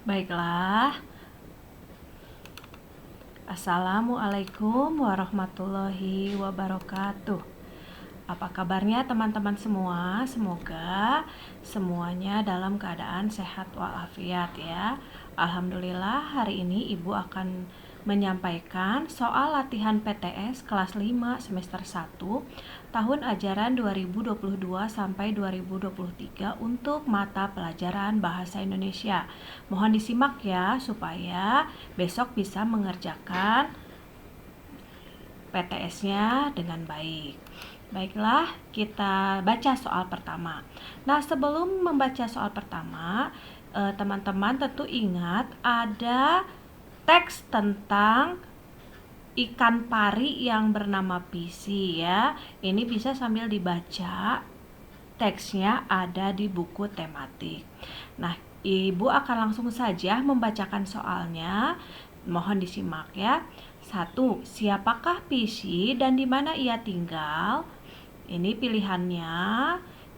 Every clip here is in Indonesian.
Baiklah, Assalamualaikum warahmatullahi wabarakatuh. Apa kabarnya teman-teman semua? Semoga semuanya dalam keadaan sehat walafiat ya. Alhamdulillah, hari ini Ibu akan menyampaikan soal latihan PTS kelas 5 semester 1 tahun ajaran 2022 sampai 2023 untuk mata pelajaran Bahasa Indonesia. Mohon disimak ya supaya besok bisa mengerjakan PTS-nya dengan baik. Baiklah, kita baca soal pertama. Nah, sebelum membaca soal pertama, teman-teman tentu ingat ada teks tentang ikan pari yang bernama Pisi ya. Ini bisa sambil dibaca. Teksnya ada di buku tematik. Nah, Ibu akan langsung saja membacakan soalnya. Mohon disimak ya. 1. Siapakah Pisi dan di mana ia tinggal? Ini pilihannya.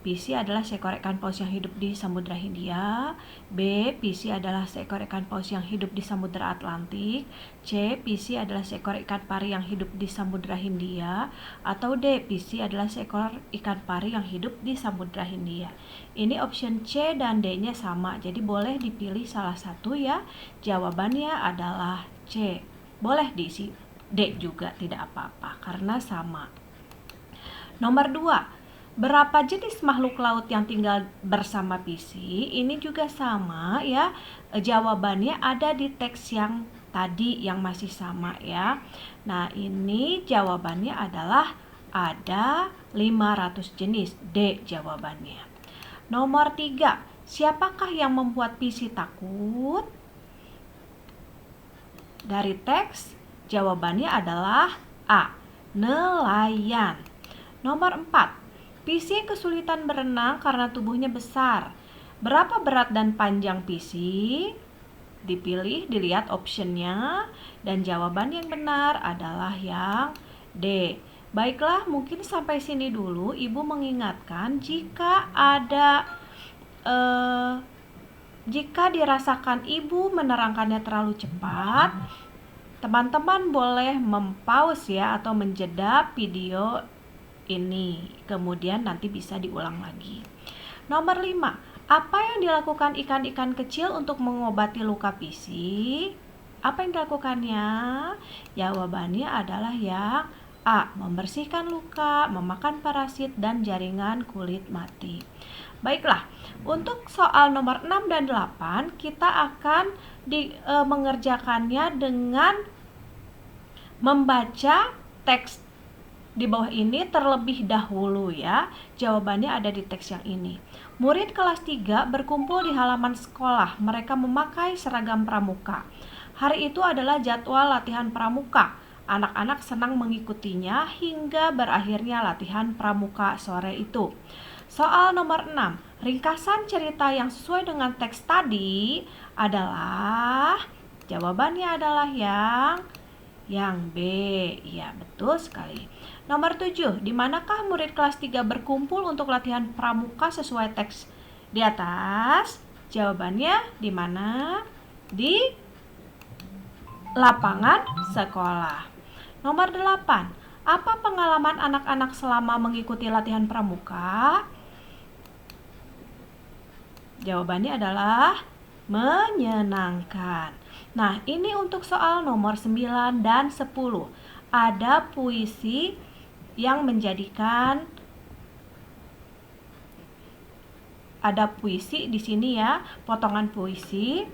Pisi adalah seekor ikan paus yang hidup di Samudra Hindia. B. Pisi adalah seekor ikan paus yang hidup di Samudra Atlantik. C. Pisi adalah seekor ikan pari yang hidup di Samudra Hindia. Atau D. Pisi adalah seekor ikan pari yang hidup di Samudra Hindia. Ini option C dan D-nya sama, jadi boleh dipilih salah satu ya. Jawabannya adalah C. Boleh diisi D juga, tidak apa-apa karena sama. Nomor 2. Berapa jenis makhluk laut yang tinggal bersama Pisi? Ini juga sama ya. Jawabannya ada di teks yang tadi yang masih sama ya. Nah, ini jawabannya adalah ada 500 jenis. D jawabannya. Nomor 3. Siapakah yang membuat Pisi takut? Dari teks jawabannya adalah A. Nelayan. Nomor 4. Pisi kesulitan berenang karena tubuhnya besar. Berapa berat dan panjang Pisi? Dipilih, dilihat optionnya, dan jawaban yang benar adalah yang D. Baiklah, mungkin sampai sini dulu Ibu mengingatkan jika dirasakan Ibu menerangkannya terlalu cepat, teman-teman boleh mempause ya atau menjeda video ini, kemudian nanti bisa diulang lagi. Nomor 5. Apa yang dilakukan ikan-ikan kecil untuk mengobati luka Pisi? Apa yang dilakukannya? Jawabannya adalah yang A. Membersihkan luka, memakan parasit, dan jaringan kulit mati. Baiklah, untuk soal nomor 6 dan 8 kita akan mengerjakannya dengan membaca teks di bawah ini terlebih dahulu ya. Jawabannya ada di teks yang ini. Murid kelas 3 berkumpul di halaman sekolah. Mereka memakai seragam pramuka. Hari itu adalah jadwal latihan pramuka. Anak-anak senang mengikutinya hingga berakhirnya latihan pramuka sore itu. Soal nomor 6. Ringkasan cerita yang sesuai dengan teks tadi adalah, jawabannya adalah yang B. Iya, betul sekali. Nomor 7. Di manakah murid kelas 3 berkumpul untuk latihan pramuka sesuai teks di atas? Jawabannya di mana? Di lapangan sekolah. Nomor 8. Apa pengalaman anak-anak selama mengikuti latihan pramuka? Jawabannya adalah menyenangkan. Nah, ini untuk soal nomor 9 dan 10. Ada puisi yang menjadikan ada puisi di sini ya, potongan puisi.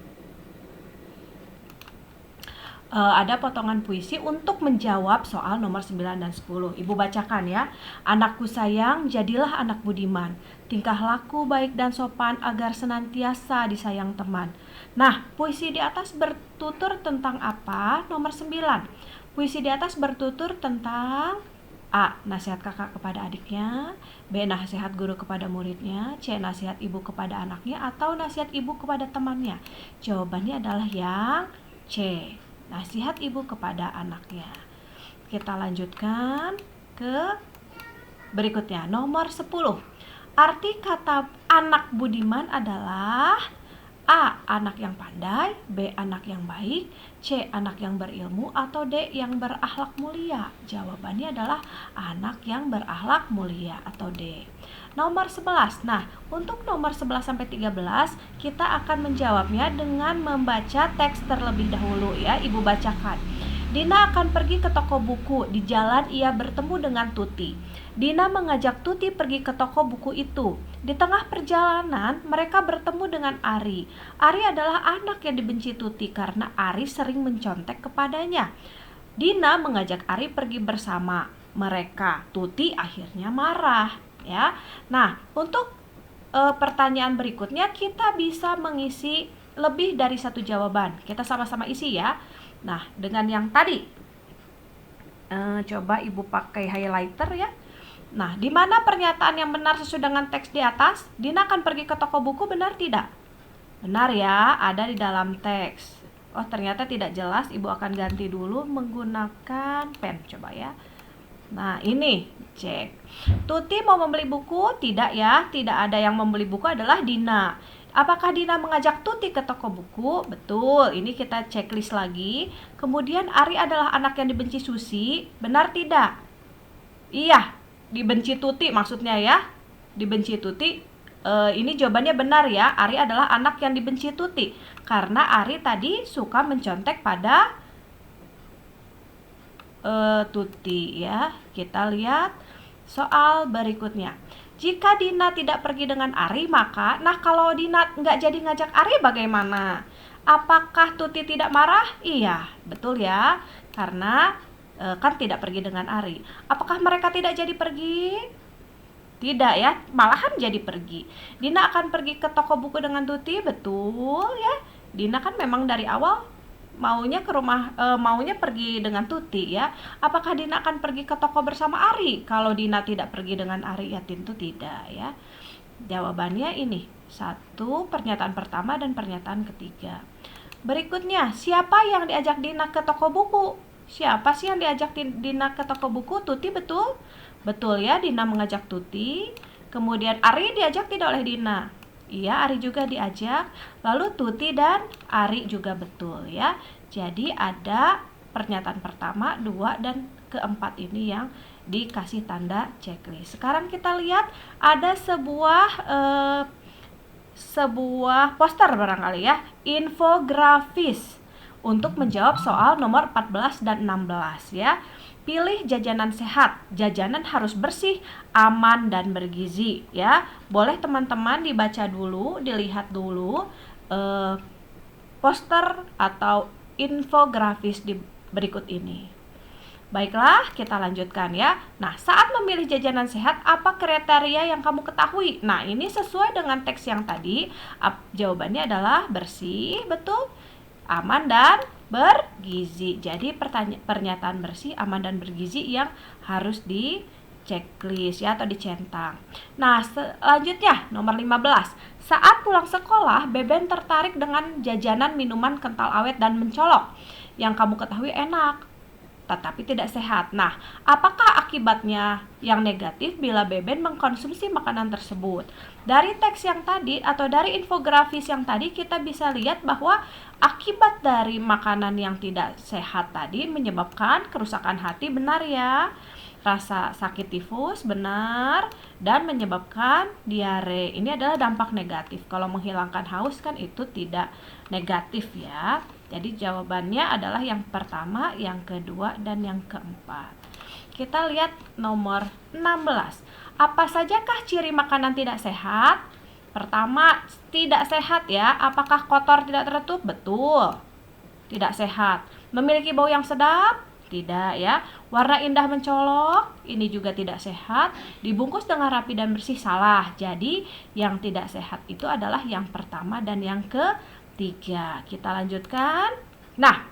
Ada potongan puisi untuk menjawab soal nomor 9 dan 10. Ibu bacakan ya. Anakku sayang, jadilah anak budiman. Tingkah laku baik dan sopan agar senantiasa disayang teman. Nah, puisi di atas bertutur tentang apa? Nomor 9. Puisi di atas bertutur tentang A. Nasihat kakak kepada adiknya. B. Nasihat guru kepada muridnya. C. Nasihat ibu kepada anaknya. Atau nasihat ibu kepada temannya. Jawabannya adalah yang C. Nasihat ibu kepada anaknya. Kita lanjutkan ke berikutnya. Nomor 10. Arti kata anak budiman adalah A. Anak yang pandai, B. Anak yang baik, C. Anak yang berilmu, atau D. Yang berakhlak mulia? Jawabannya adalah anak yang berakhlak mulia atau D. Nomor 11. Nah, untuk nomor 11 sampai 13 kita akan menjawabnya dengan membaca teks terlebih dahulu ya. Ibu bacakan. Dina akan pergi ke toko buku. Di jalan ia bertemu dengan Tuti. Dina mengajak Tuti pergi ke toko buku itu. Di tengah perjalanan mereka bertemu dengan Ari. Ari adalah anak yang dibenci Tuti karena Ari sering mencontek kepadanya. Dina mengajak Ari pergi bersama mereka. Tuti akhirnya marah. Ya, nah untuk pertanyaan berikutnya kita bisa mengisi lebih dari satu jawaban. Kita sama-sama isi ya. Nah, dengan yang tadi, coba ibu pakai highlighter ya. Nah, di mana pernyataan yang benar sesuai dengan teks di atas? Dina akan pergi ke toko buku, benar tidak? Benar ya, ada di dalam teks. Oh, ternyata tidak jelas. Ibu akan ganti dulu menggunakan pen. Coba ya. Nah, ini cek. Tuti mau membeli buku? Tidak ya, tidak ada yang membeli buku, adalah Dina. Apakah Dina mengajak Tuti ke toko buku? Betul, ini kita checklist lagi. Kemudian Ari adalah anak yang dibenci Susi, benar tidak? Iya, dibenci Tuti maksudnya ya. Dibenci Tuti, ini jawabannya benar ya. Ari adalah anak yang dibenci Tuti karena Ari tadi suka mencontek pada Tuti ya. Kita lihat soal berikutnya. Jika Dina tidak pergi dengan Ari, maka kalau Dina nggak jadi ngajak Ari bagaimana? Apakah Tuti tidak marah? Iya, betul ya. Karena kan tidak pergi dengan Ari. Apakah mereka tidak jadi pergi? Tidak ya, malahan jadi pergi. Dina akan pergi ke toko buku dengan Tuti, betul ya. Dina kan memang dari awal maunya pergi dengan Tuti ya. Apakah Dina akan pergi ke toko bersama Ari? Kalau Dina tidak pergi dengan Ari ya tentu tidak ya. Jawabannya ini, satu pernyataan pertama dan pernyataan ketiga. Berikutnya, siapa yang diajak Dina ke toko buku? Siapa sih yang diajak Dina ke toko buku? Tuti, betul? Betul ya, Dina mengajak Tuti. Kemudian Ari diajak tidak oleh Dina. Iya, Ari juga diajak. Lalu Tuti dan Ari juga betul ya. Jadi ada pernyataan pertama, 2, dan keempat ini yang dikasih tanda checklist. Sekarang kita lihat ada sebuah poster barangkali ya, infografis untuk menjawab soal nomor 14 dan 16 ya. Pilih jajanan sehat. Jajanan harus bersih, aman, dan bergizi ya. Boleh teman-teman dibaca dulu, dilihat dulu poster atau infografis di berikut ini. Baiklah, kita lanjutkan ya. Nah, saat memilih jajanan sehat, apa kriteria yang kamu ketahui? Nah, ini sesuai dengan teks yang tadi. Jawabannya adalah bersih, betul, aman, dan bergizi. Jadi pernyataan bersih, aman, dan bergizi yang harus di checklist ya, atau dicentang. Nah, selanjutnya nomor 15. Saat pulang sekolah, Beben tertarik dengan jajanan minuman kental awet dan mencolok yang kamu ketahui enak tetapi tidak sehat. Nah, apakah akibatnya yang negatif bila Beben mengkonsumsi makanan tersebut? Dari teks yang tadi atau dari infografis yang tadi kita bisa lihat bahwa akibat dari makanan yang tidak sehat tadi menyebabkan kerusakan hati, benar ya. Rasa sakit tifus, benar, dan menyebabkan diare. Ini adalah dampak negatif. Kalau menghilangkan haus kan itu tidak negatif ya. Jadi jawabannya adalah yang pertama, yang kedua, dan yang keempat. Kita lihat nomor 16. Apa sajakah ciri makanan tidak sehat? Pertama, tidak sehat ya. Apakah kotor, tidak tertutup? Betul. Tidak sehat. Memiliki bau yang sedap? Tidak ya. Warna indah mencolok? Ini juga tidak sehat. Dibungkus dengan rapi dan bersih? Salah. Jadi yang tidak sehat itu adalah yang pertama dan yang ketiga. Kita lanjutkan. Nah,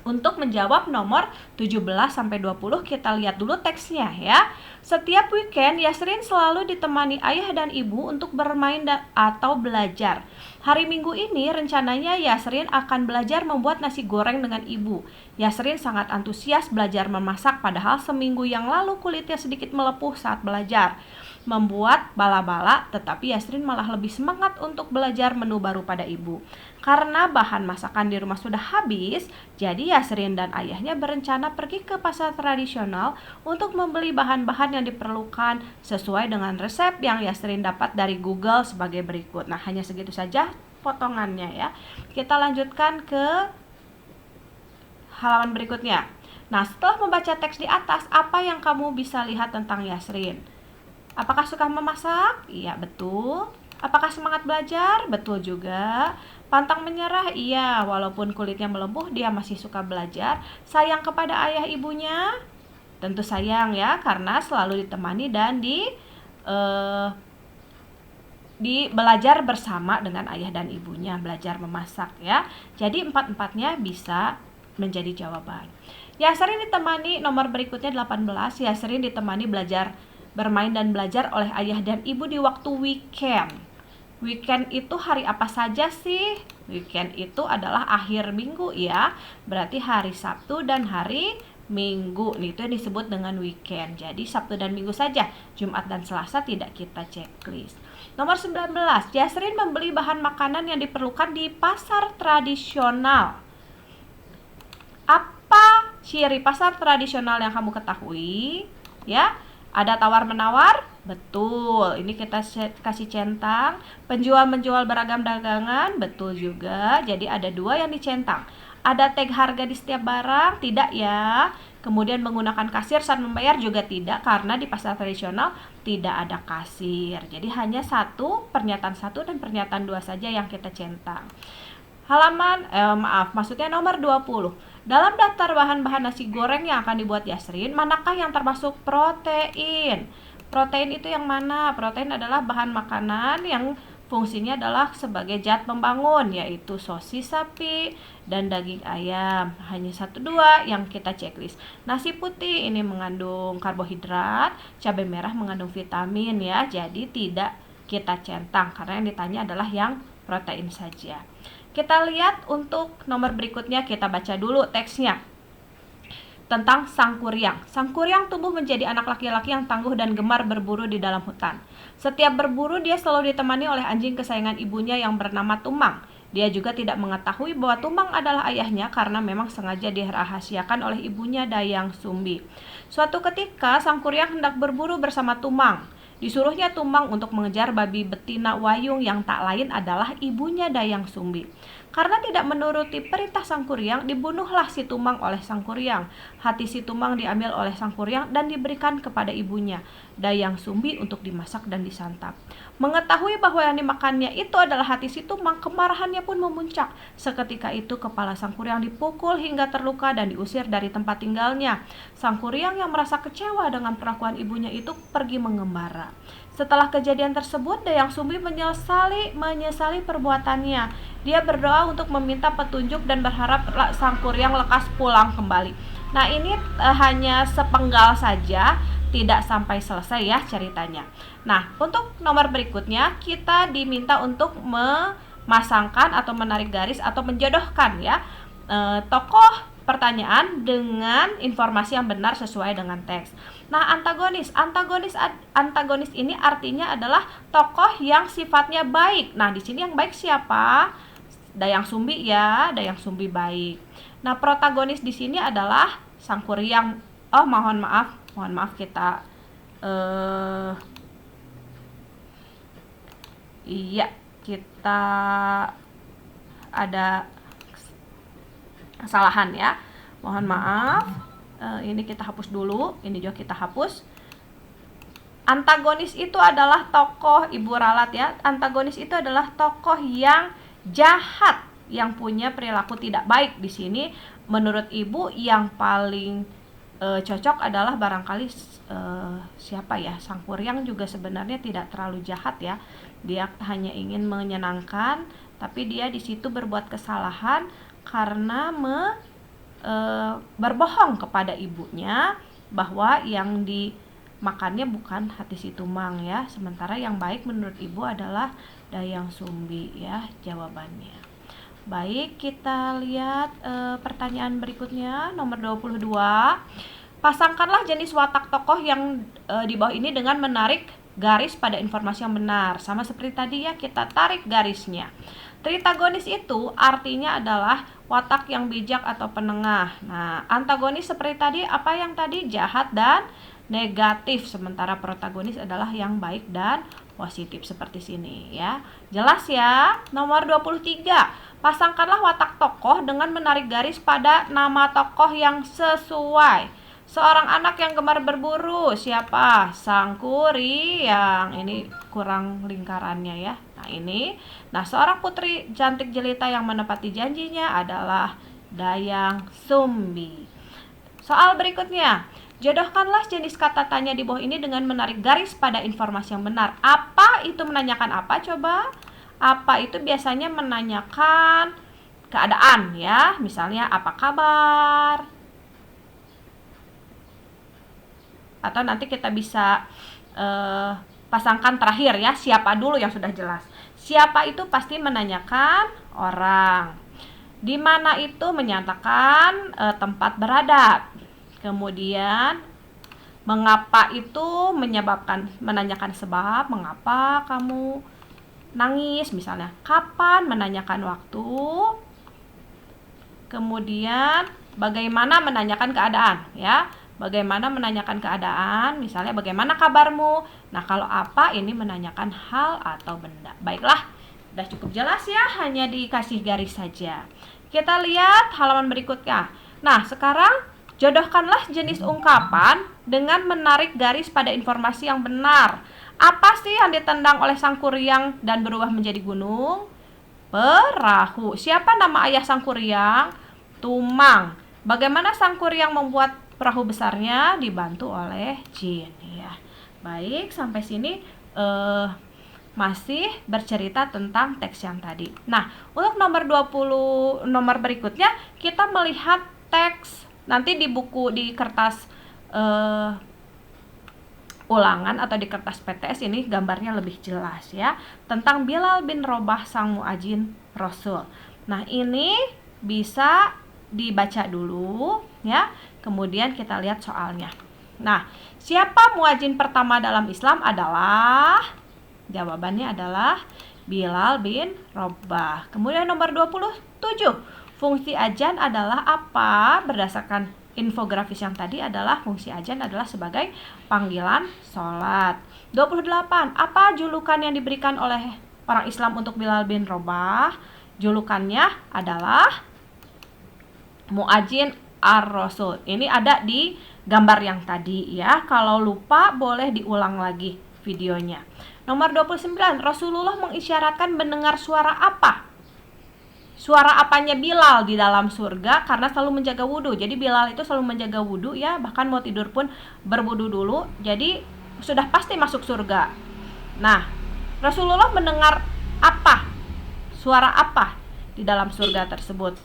untuk menjawab nomor 17 sampai 20 kita lihat dulu teksnya ya. Setiap weekend, Yasrin selalu ditemani ayah dan ibu untuk bermain atau belajar. Hari Minggu ini rencananya Yasrin akan belajar membuat nasi goreng dengan ibu. Yasrin sangat antusias belajar memasak, padahal seminggu yang lalu kulitnya sedikit melepuh saat belajar membuat bala-bala, tetapi Yasrin malah lebih semangat untuk belajar menu baru pada ibu. Karena bahan masakan di rumah sudah habis, jadi Yasrin dan ayahnya berencana pergi ke pasar tradisional untuk membeli bahan-bahan yang diperlukan sesuai dengan resep yang Yasrin dapat dari Google sebagai berikut. Nah, hanya segitu saja potongannya ya. Kita lanjutkan ke halaman berikutnya. Nah, setelah membaca teks di atas, apa yang kamu bisa lihat tentang Yasrin? Apakah suka memasak? Iya, betul. Apakah semangat belajar? Betul juga. Pantang menyerah? Iya, walaupun kulitnya melepuh, dia masih suka belajar. Sayang kepada ayah ibunya? Tentu sayang ya, karena selalu ditemani dan di belajar bersama dengan ayah dan ibunya, belajar memasak ya. Jadi empat-empatnya bisa menjadi jawaban. Yasrin ditemani, nomor berikutnya 18, Yasrin ditemani bermain dan belajar oleh ayah dan ibu di waktu weekend. Weekend itu hari apa saja sih? Weekend itu adalah akhir minggu ya. Berarti hari Sabtu dan hari Minggu. Itu yang disebut dengan weekend. Jadi Sabtu dan Minggu saja. Jumat dan Selasa tidak kita checklist. Nomor 19, Yasrin membeli bahan makanan yang diperlukan di pasar tradisional. Apa ciri pasar tradisional yang kamu ketahui? Ya, ada tawar-menawar? Betul, ini kita kasih centang. Penjual menjual beragam dagangan? Betul juga, jadi ada 2 yang dicentang. Ada tag harga di setiap barang? Tidak ya. Kemudian menggunakan kasir saat membayar? Juga tidak, karena di pasar tradisional tidak ada kasir. Jadi hanya pernyataan 1 dan pernyataan 2 saja yang kita centang. Maksudnya nomor 20. Dalam daftar bahan-bahan nasi goreng yang akan dibuat Yasrin, manakah yang termasuk protein? Protein itu yang mana? Protein adalah bahan makanan yang fungsinya adalah sebagai zat pembangun, yaitu sosis sapi dan daging ayam. Hanya 1-2 yang kita checklist. Nasi putih ini mengandung karbohidrat, cabai merah mengandung vitamin ya. Jadi tidak kita centang karena yang ditanya adalah yang protein saja. Kita lihat untuk nomor berikutnya, kita baca dulu teksnya. Tentang sang kuryang. Sang kuryang tumbuh menjadi anak laki-laki yang tangguh dan gemar berburu di dalam hutan. Setiap berburu, dia selalu ditemani oleh anjing kesayangan ibunya yang bernama Tumang. Dia juga tidak mengetahui bahwa Tumang adalah ayahnya karena memang sengaja dirahasiakan oleh ibunya Dayang Sumbi. Suatu ketika, sang kuryang hendak berburu bersama Tumang. Disuruhnya Tumang untuk mengejar babi betina Wayung yang tak lain adalah ibunya Dayang Sumbi. Karena tidak menuruti perintah sang kuryang, dibunuhlah si Tumang oleh sang kuryang. Hati si Tumang diambil oleh sang kuryang dan diberikan kepada ibunya, Dayang Sumbi, untuk dimasak dan disantap. Mengetahui bahwa yang dimakannya itu adalah hati si Tumang, kemarahannya pun memuncak. Seketika itu kepala sang kuryang dipukul hingga terluka dan diusir dari tempat tinggalnya. Sang kuryang yang merasa kecewa dengan perlakuan ibunya itu pergi mengembara. Setelah kejadian tersebut, Dayang Sumbi menyesali perbuatannya. Dia berdoa untuk meminta petunjuk dan berharap sang kuryang lekas pulang kembali. Nah, ini hanya sepenggal saja, tidak sampai selesai ya ceritanya. Nah, untuk nomor berikutnya kita diminta untuk memasangkan atau menarik garis atau menjodohkan ya tokoh pertanyaan dengan informasi yang benar sesuai dengan teks. Nah, antagonis ini artinya adalah tokoh yang sifatnya baik. Nah, di sini yang baik siapa? Dayang Sumbi ya, Dayang Sumbi baik. Nah, protagonis di sini adalah sang kuryang. Mohon maaf kita kita ada kesalahan ya. Mohon maaf. Ini kita hapus dulu, ini juga kita hapus. Antagonis itu adalah tokoh Ibu Ralat ya. Antagonis itu adalah tokoh yang jahat, yang punya perilaku tidak baik. Di sini menurut Ibu yang paling cocok adalah barangkali siapa ya? Sang kuryang juga sebenarnya tidak terlalu jahat ya. Dia hanya ingin menyenangkan, tapi dia di situ berbuat kesalahan karena berbohong kepada ibunya bahwa yang makannya bukan hati si tumang ya. Sementara yang baik menurut ibu adalah dayang sumbi ya jawabannya. Baik, kita lihat pertanyaan berikutnya nomor 22. Pasangkanlah jenis watak tokoh yang di bawah ini dengan menarik garis pada informasi yang benar. Sama seperti tadi ya, kita tarik garisnya. Tritagonis itu artinya adalah watak yang bijak atau penengah. Nah, antagonis seperti tadi, apa yang tadi? Jahat dan negatif. Sementara protagonis adalah yang baik dan positif seperti sini ya. Jelas ya? Nomor 23. Pasangkanlah watak tokoh dengan menarik garis pada nama tokoh yang sesuai. Seorang anak yang gemar berburu, siapa? Sang Kuryang. Ini kurang lingkarannya ya. Nah ini. Nah seorang putri cantik jelita yang menepati janjinya adalah Dayang Sumbi. Soal berikutnya. Jodohkanlah jenis kata tanya di bawah ini dengan menarik garis pada informasi yang benar. Apa itu menanyakan apa? Coba. Apa itu biasanya menanyakan keadaan ya. Misalnya apa kabar? Atau nanti kita bisa pasangkan terakhir ya, siapa dulu yang sudah jelas. Siapa itu pasti menanyakan orang. Di mana itu menyatakan tempat berada. Kemudian mengapa itu menanyakan sebab, mengapa kamu nangis misalnya. Kapan menanyakan waktu. Kemudian bagaimana menanyakan keadaan ya. Bagaimana menanyakan keadaan, misalnya bagaimana kabarmu. Nah kalau apa ini menanyakan hal atau benda. Baiklah, sudah cukup jelas ya, hanya dikasih garis saja. Kita lihat halaman berikutnya. Nah sekarang jodohkanlah jenis ungkapan dengan menarik garis pada informasi yang benar. Apa sih yang ditendang oleh Sang Kuryang dan berubah menjadi gunung? Perahu. Siapa nama ayah Sang Kuryang? Tumang. Bagaimana Sang Kuryang membuat perahu besarnya? Dibantu oleh jin ya. Baik, sampai sini masih bercerita tentang teks yang tadi. Nah, untuk nomor 20 nomor berikutnya kita melihat teks nanti di buku di kertas ulangan atau di kertas PTS ini gambarnya lebih jelas ya tentang Bilal bin Robah sang muadzin Rasul. Nah, ini bisa dibaca dulu ya. Kemudian kita lihat soalnya. Nah, siapa muadzin pertama dalam Islam adalah? Jawabannya adalah Bilal bin Robah. Kemudian nomor 27. Fungsi adzan adalah apa? Berdasarkan infografis yang tadi adalah fungsi adzan adalah sebagai panggilan sholat. 28. Apa julukan yang diberikan oleh orang Islam untuk Bilal bin Robah? Julukannya adalah muadzin ar-Rasul. Ini ada di gambar yang tadi ya. Kalau lupa boleh diulang lagi videonya. Nomor 29. Rasulullah mengisyaratkan mendengar suara apa? Suara apanya Bilal di dalam surga karena selalu menjaga wudhu. Jadi Bilal itu selalu menjaga wudhu ya. Bahkan mau tidur pun berwudhu dulu. Jadi sudah pasti masuk surga. Nah, Rasulullah mendengar apa? Suara apa di dalam surga tersebut?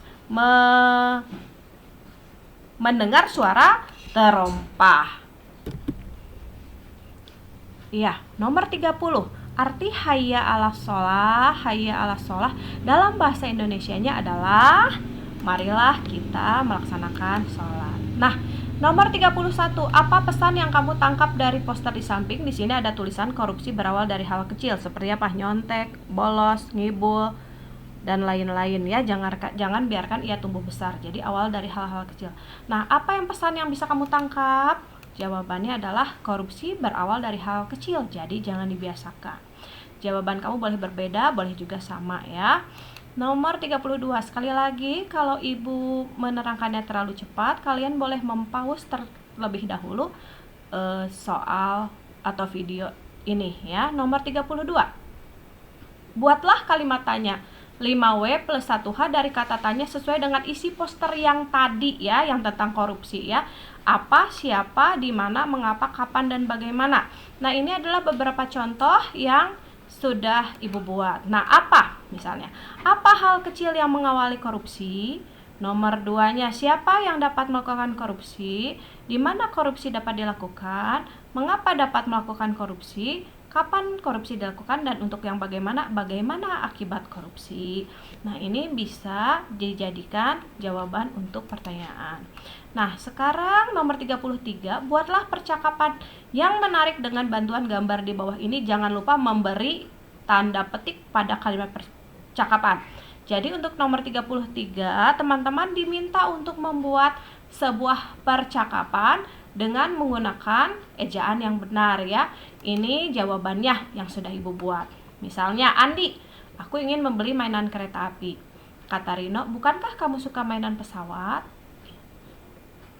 Mendengar suara terompah. Iya, nomor 30. Arti hayya 'alas shalah dalam bahasa Indonesianya adalah marilah kita melaksanakan sholat. Nah, nomor 31. Apa pesan yang kamu tangkap dari poster di samping? Di sini ada tulisan korupsi berawal dari hal kecil seperti apa? Nyontek, bolos, ngibul, dan lain-lain ya. Jangan biarkan ia tumbuh besar. Jadi awal dari hal-hal kecil. Nah, apa yang pesan yang bisa kamu tangkap? Jawabannya adalah korupsi berawal dari hal kecil. Jadi jangan dibiasakan. Jawaban kamu boleh berbeda, boleh juga sama ya. Nomor 32. Sekali lagi, kalau ibu menerangkannya terlalu cepat, kalian boleh mempause terlebih dahulu soal atau video ini ya. Nomor 32. Buatlah kalimat tanya 5W plus 1H dari kata tanya sesuai dengan isi poster yang tadi ya, yang tentang korupsi ya. Apa, siapa, di mana, mengapa, kapan, dan bagaimana. Nah, ini adalah beberapa contoh yang sudah ibu buat. Nah, apa misalnya? Apa hal kecil yang mengawali korupsi? Nomor 2-nya, siapa yang dapat melakukan korupsi? Di mana korupsi dapat dilakukan? Mengapa dapat melakukan korupsi? Kapan korupsi dilakukan dan untuk yang bagaimana akibat korupsi. Nah, ini bisa dijadikan jawaban untuk pertanyaan. Nah, sekarang nomor 33, buatlah percakapan yang menarik dengan bantuan gambar di bawah ini. Jangan lupa memberi tanda petik pada kalimat percakapan. Jadi untuk nomor 33, teman-teman diminta untuk membuat sebuah percakapan dengan menggunakan ejaan yang benar ya. Ini jawabannya yang sudah Ibu buat. Misalnya, Andi, aku ingin membeli mainan kereta api. Kata Rino, bukankah kamu suka mainan pesawat?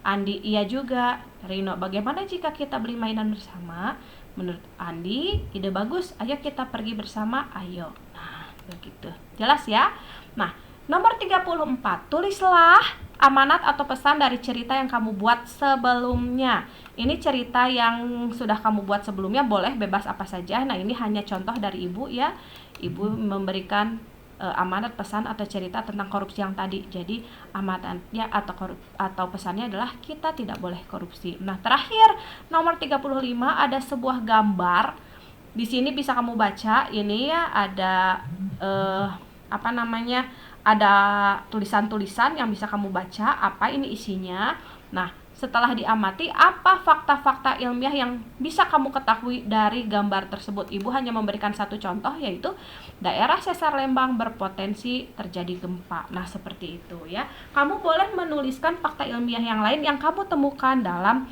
Andi, iya juga. Rino, bagaimana jika kita beli mainan bersama? Menurut Andi, ide bagus. Ayo kita pergi bersama, ayo. Nah, begitu. Jelas ya? Nah, nomor 34. Tulislah amanat atau pesan dari cerita yang kamu buat sebelumnya. Ini cerita yang sudah kamu buat sebelumnya, boleh bebas apa saja. Nah, ini hanya contoh dari Ibu ya. Ibu memberikan amanat, pesan atau cerita tentang korupsi yang tadi. Jadi amanatnya atau pesannya adalah kita tidak boleh korupsi. Nah, terakhir nomor 35 ada sebuah gambar. Di sini bisa kamu baca, ini ya ada ada tulisan-tulisan yang bisa kamu baca apa ini isinya. Nah, setelah diamati, apa fakta-fakta ilmiah yang bisa kamu ketahui dari gambar tersebut? Ibu hanya memberikan satu contoh, yaitu daerah sesar Lembang berpotensi terjadi gempa. Nah, seperti itu ya. Kamu boleh menuliskan fakta ilmiah yang lain yang kamu temukan dalam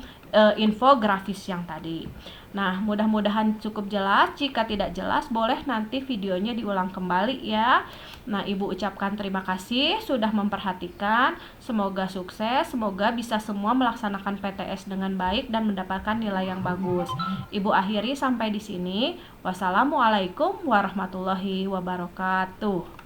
infografis yang tadi. Nah, mudah-mudahan cukup jelas. Jika tidak jelas, boleh nanti videonya diulang kembali ya. Nah, Ibu ucapkan terima kasih sudah memperhatikan. Semoga sukses, semoga bisa semua melaksanakan PTS dengan baik dan mendapatkan nilai yang bagus. Ibu akhiri sampai di sini. Wassalamualaikum warahmatullahi wabarakatuh.